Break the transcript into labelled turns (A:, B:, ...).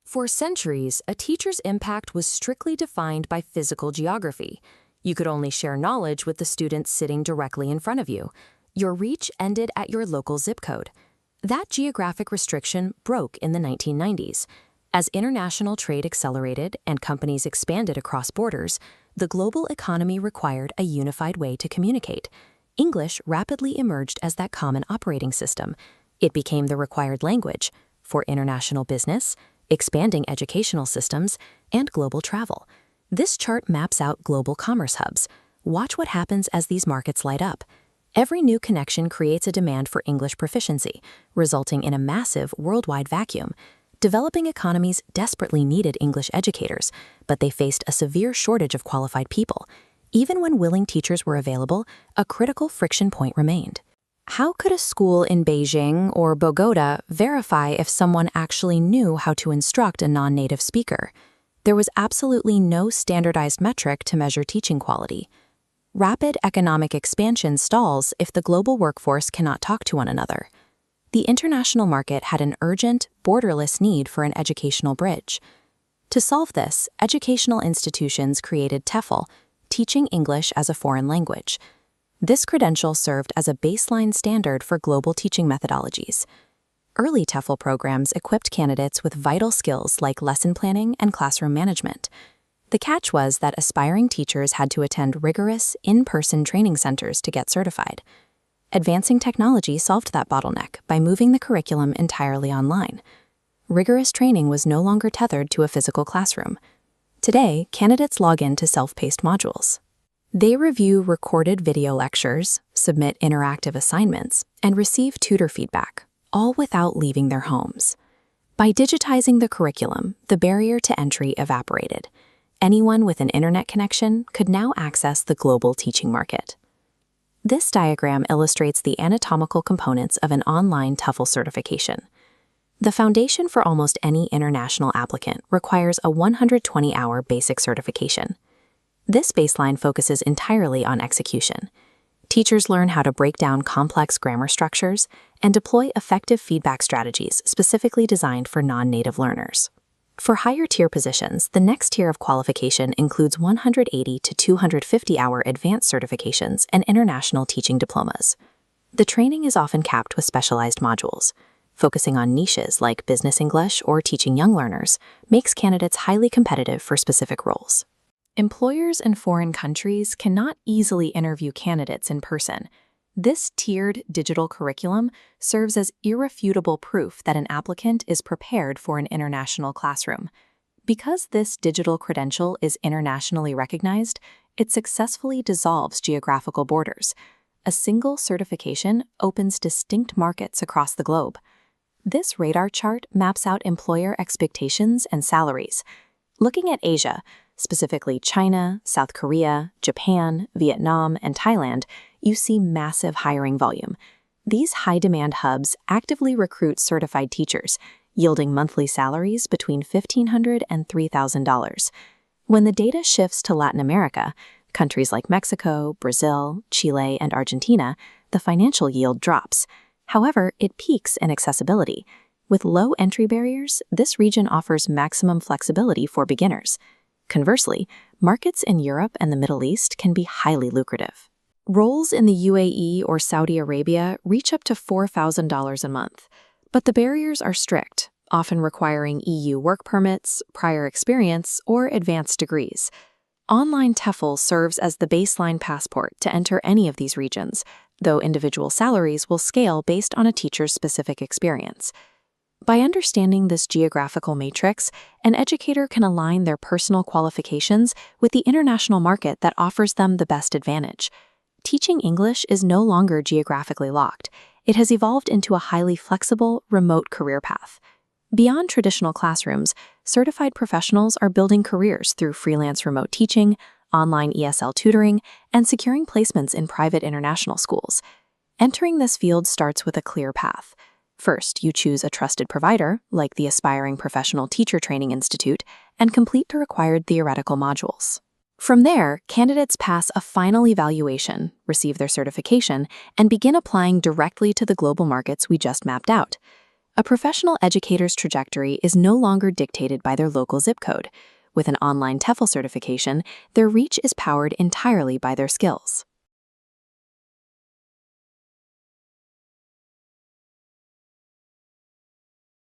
A: For centuries, a teacher's impact was strictly defined by physical geography. You could only share knowledge with the students sitting directly in front of you. Your reach ended at your local zip code. That geographic restriction broke in the 1990s. As international trade accelerated and companies expanded across borders, the global economy required a unified way to communicate. English rapidly emerged as that common operating system. It became the required language for international business, expanding educational systems, and global travel. This chart maps out global commerce hubs. Watch what happens as these markets light up. Every new connection creates a demand for English proficiency, resulting in a massive worldwide vacuum. Developing economies desperately needed English educators, but they faced a severe shortage of qualified people. Even when willing teachers were available, a critical friction point remained. How could a school in Beijing or Bogota verify if someone actually knew how to instruct a non-native speaker? There was absolutely no standardized metric to measure teaching quality. Rapid economic expansion stalls if the global workforce cannot talk to one another. The international market had an urgent, borderless need for an educational bridge. To solve this, educational institutions created TEFL, Teaching English as a Foreign Language. This credential served as a baseline standard for global teaching methodologies. Early TEFL programs equipped candidates with vital skills like lesson planning and classroom management. The catch was that aspiring teachers had to attend rigorous, in-person training centers to get certified. Advancing technology solved that bottleneck by moving the curriculum entirely online. Rigorous training was no longer tethered to a physical classroom. Today, candidates log in to self-paced modules. They review recorded video lectures, submit interactive assignments, and receive tutor feedback, all without leaving their homes. By digitizing the curriculum, the barrier to entry evaporated. Anyone with an internet connection could now access the global teaching market. This diagram illustrates the anatomical components of an online TEFL certification. The foundation for almost any international applicant requires a 120-hour basic certification. This baseline focuses entirely on execution. Teachers learn how to break down complex grammar structures and deploy effective feedback strategies specifically designed for non-native learners. For higher-tier positions, the next tier of qualification includes 180 to 250-hour advanced certifications and international teaching diplomas. The training is often capped with specialized modules. Focusing on niches like business English or teaching young learners makes candidates highly competitive for specific roles. Employers in foreign countries cannot easily interview candidates in person. This tiered digital curriculum serves as irrefutable proof that an applicant is prepared for an international classroom. Because this digital credential is internationally recognized, it successfully dissolves geographical borders. A single certification opens distinct markets across the globe. This radar chart maps out employer expectations and salaries. Looking at Asia, specifically China, South Korea, Japan, Vietnam, and Thailand, you see massive hiring volume. These high-demand hubs actively recruit certified teachers, yielding monthly salaries between $1,500 and $3,000. When the data shifts to Latin America, countries like Mexico, Brazil, Chile, and Argentina, the financial yield drops. However, it peaks in accessibility. With low entry barriers, this region offers maximum flexibility for beginners. Conversely, markets in Europe and the Middle East can be highly lucrative. Roles in the UAE or Saudi Arabia reach up to $4,000 a month, but the barriers are strict, often requiring EU work permits, prior experience, or advanced degrees. Online TEFL serves as the baseline passport to enter any of these regions, though individual salaries will scale based on a teacher's specific experience. By understanding this geographical matrix, an educator can align their personal qualifications with the international market that offers them the best advantage. Teaching English is no longer geographically locked. It has evolved into a highly flexible, remote career path. Beyond traditional classrooms, certified professionals are building careers through freelance remote teaching, online ESL tutoring, and securing placements in private international schools. Entering this field starts with a clear path. First, you choose a trusted provider, like the Aspiring Professional Teacher Training Institute, and complete the required theoretical modules. From there, candidates pass a final evaluation, receive their certification, and begin applying directly to the global markets we just mapped out. A professional educator's trajectory is no longer dictated by their local zip code. With an online TEFL certification, their reach is powered entirely by their skills.